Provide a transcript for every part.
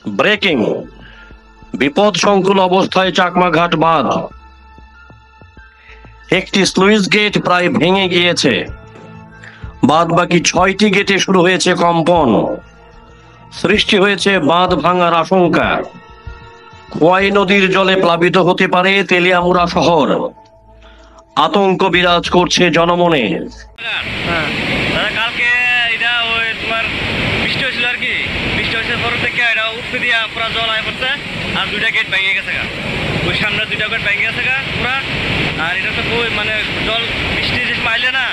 Breaking, বিপদ সংকুল অবস্থায় চাকমাঘাট বাঁধ। একটি স্লুইস গেট প্রায় ভেঙে গিয়েছে। বাদ বাকি 6টি গেটে শুরু হয়েছে কম্পন। সৃষ্টি হয়েছে বাঁধ ভাঙার আশঙ্কা। খোয়াই নদীর জলে প্লাবিত হতে পারে তেলিয়ামুড়া শহর। আতঙ্ক বিরাজ করছে জনমনে। কালকে এটা ওই তোমার বৃষ্টি হয়েছিল আর কি। বৃষ্টি হয়েছে পর থেকে এটা উঠতে দিয়া পুরা জল আয় পড়ছে। আর 2টা গেট ভেঙে গেছে গা। ওই সামনে 2টা গেট ভেঙে গেছে গা পুরা। আর এটা তো মানে জল বৃষ্টি যে মাইলে না,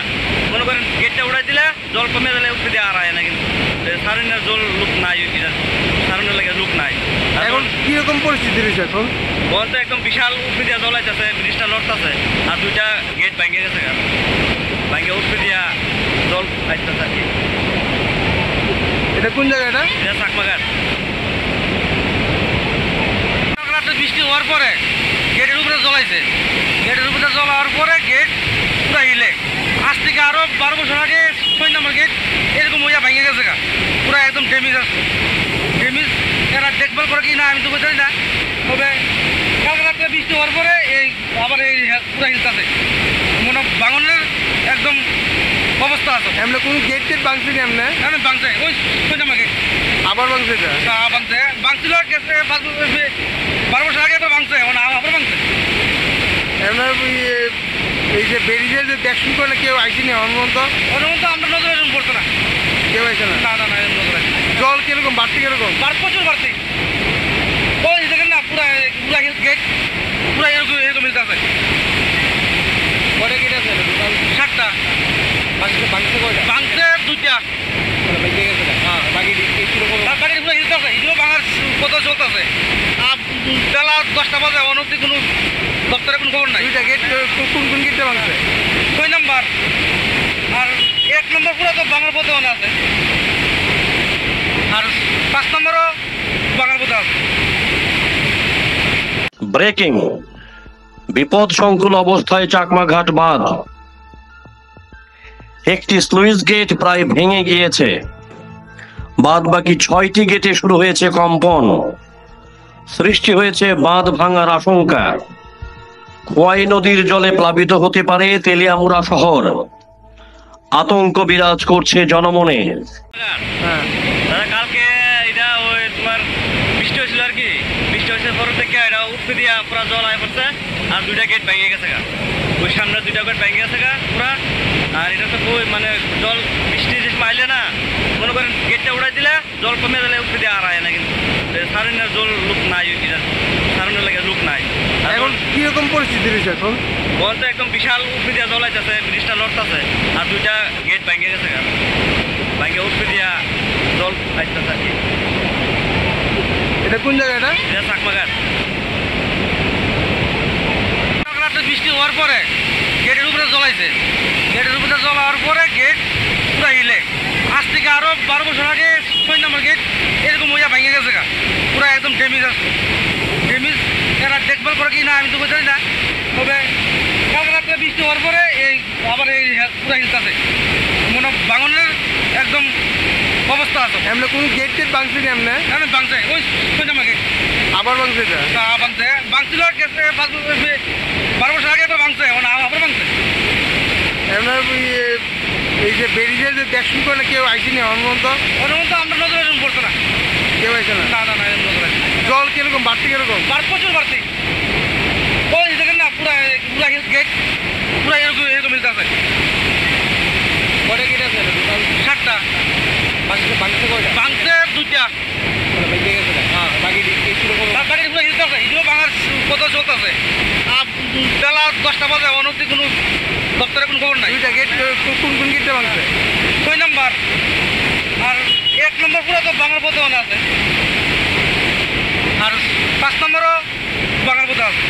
মনে করেন গেটটা উড়াই দিলে জল কমে গেলে উঠতে দিয়ে আর আয় না। কিন্তু সারেন্ডার জল লোক নাই, সারেন্ডার লাগে লোক নাই। এখন কিরকম পরিস্থিতি রয়েছে এখন? বলতে একদম বিশাল উঠতে দিয়া জল আইতেছে, ব্রিজটা নড়তেছে। আর 2টা গেট ভেঙে গেছে গা। ভেঙে উঠতে দিয়া জল আইতেছে আর কি। এটা কোন জায়গা? এটা চাকমাঘাট। বৃষ্টি হওয়ার পরে গেটের উপরে জলাইছে। গেটের উপরে জল হওয়ার পরে গেট পুরো হিলে। আজ থেকে আরো 12 বছর আগে 6 নম্বর গেট এরকম হইয়া ভেঙে গেছে গা। পুরো একদম ড্যামেজ আছে। ড্যামেজ এরা দেখভাল করে কি না আমি তো বুঝতে না। তবে কালকে রাত্রে বৃষ্টি হওয়ার পরে এই আবার এই পুরো হিলতেছে, মনে ভাঙনের একদম অবস্থা আছে। এমনি কোন গেট টেট ভাঙছে কি? এমনি এমনি ভাঙছে ওই 6 নম্বর গেট আবার ভাঙছে। এটা ভাঙছে, ভাঙছিল গেছে 12 বছর আগে তো ভাঙছে, আবার ভাঙছে। এমনি এই যে ব্যারিজের যে দেখশুন করলে কেউ আইসিনি আমার মতো? ওর মতো আমরা নজরে পড়তো না, কেউ আইসে না? না না না নজরে। জল কিরকম বাড়তি? কিরকম প্রচুর বাড়তি। ওই দেখেন না পুরা পুরা গেট পুরা এরকম এরকম মিলতে আছে। কটা গেট আছে? 7টা। ভাঙছে কয়টা? ভাঙছে 2টা। ভেঙে গেছে না? হ্যাঁ বাকি কিরকম? তার বাড়ি পুরো হিলতে আছে, এগুলো ভাঙার কথা চলতেছে। আর বেলা 10টা বাজে অনবধি কোনো দপ্তরে কোনো খবর নাই। 2টা গেট কোন কোন গেটটা ভাঙছে? 6 নম্বর আর 1 নম্বর পুরো তো ভাঙার পথে মনে আছে। আর 5 নম্বরও ভাঙার পথে আছে। ব্রেকিং, বিপদ সংকুল অবস্থায় চাকমাঘাট বাঁধ। একটি স্লুইস গেট প্রায় ভেঙে গিয়েছে। বাদ বাকি 6টি গেটে শুরু হয়েছে কম্পন। সৃষ্টি হয়েছে বাঁধ ভাঙার আশঙ্কা। খোয়াই নদীর জলে প্লাবিত হতে পারে তেলিয়ামুড়া শহর। আতঙ্ক বিরাজ করছে জনমনে। কালকে এটা ওই তোমার বৃষ্টি হয়েছিল আর কি। বৃষ্টি হয়েছে পর থেকে এটা উঠতে দিয়া পুরা জল আয় পড়ছে। আর 2টা গেট ভেঙে গেছে গা। ওই সামনে 2টা গেট ভেঙে গেছে গা পুরা। আর এটা তো মানে জল বৃষ্টি যে মাইলে না, মনে করেন গেটটা উড়াই দিলে জল কমে গেলে উঠতে দিয়ে আর আয় না। কিন্তু সারেন্ডার জল লোক নাই, সারেন্ডার লাগে লোক নাই। এখন কিরকম পরিস্থিতি রয়েছে এখন? বলতে একদম বিশাল উঠতে দিয়া জল আইতেছে, ব্রিজটা নড়তেছে। আর 2টা গেট ভেঙে গেছে গা। ভেঙে উঠতে দিয়া জল আইতেছে আর কি। এটা কোন জায়গা? এটা চাকমাঘাট। রাত্রে বৃষ্টি হওয়ার পরে গেটের উপরে জলাইছে। গেটের উপরে জল হওয়ার পরে গেট পুরো হিলে। আজ থেকে আরো 12 বছর আগে 6 নম্বর গেট এরকম হইয়া ভেঙে গেছে গা। পুরো একদম ড্যামেজ আছে। ড্যামেজ এরা দেখভাল করে কি না আমি তো বুঝতে না। তবে কালকে রাত্রে বৃষ্টি হওয়ার পরে এই আবার এই পুরো হিলতেছে, মনে ভাঙনের একদম অবস্থা আছে। এমনি কোন গেট টেট ভাঙছে কি? এমনি এমনি ভাঙছে ওই 6 নম্বর গেট আবার ভাঙছে। এটা ভাঙছে, ভাঙছিল গেছে 12 বছর আগে তো ভাঙছে, আবার ভাঙছে। এমনি এই যে ব্যারিজের যে দেখশুন করলে কেউ আইসিনি আমার মতো? ওর মতো আমরা নজরে পড়তো না, কেউ আইসে না? না না না নজরে। জল কিরকম বাড়তি? কিরকম প্রচুর বাড়তি। ওই দেখেন না পুরা পুরা গেট পুরা এরকম এরকম মিলতে আছে। কটা গেট আছে? 7টা। ভাঙছে কয়টা? ভাঙছে 2টা। ভেঙে গেছে না? হ্যাঁ বাকি কিরকম? তার বাড়ি পুরো হিলতে আছে, এগুলো ভাঙার কথা চলতেছে। আর বেলা 10টা বাজে অনবধি কোনো দপ্তরে কোনো খবর নাই। 2টা গেট কোন কোন গেটটা ভাঙছে? 6 নম্বর আর 1 নম্বর পুরো তো ভাঙার পথে মনে আছে। আর 5 নম্বরও ভাঙার পথে আছে।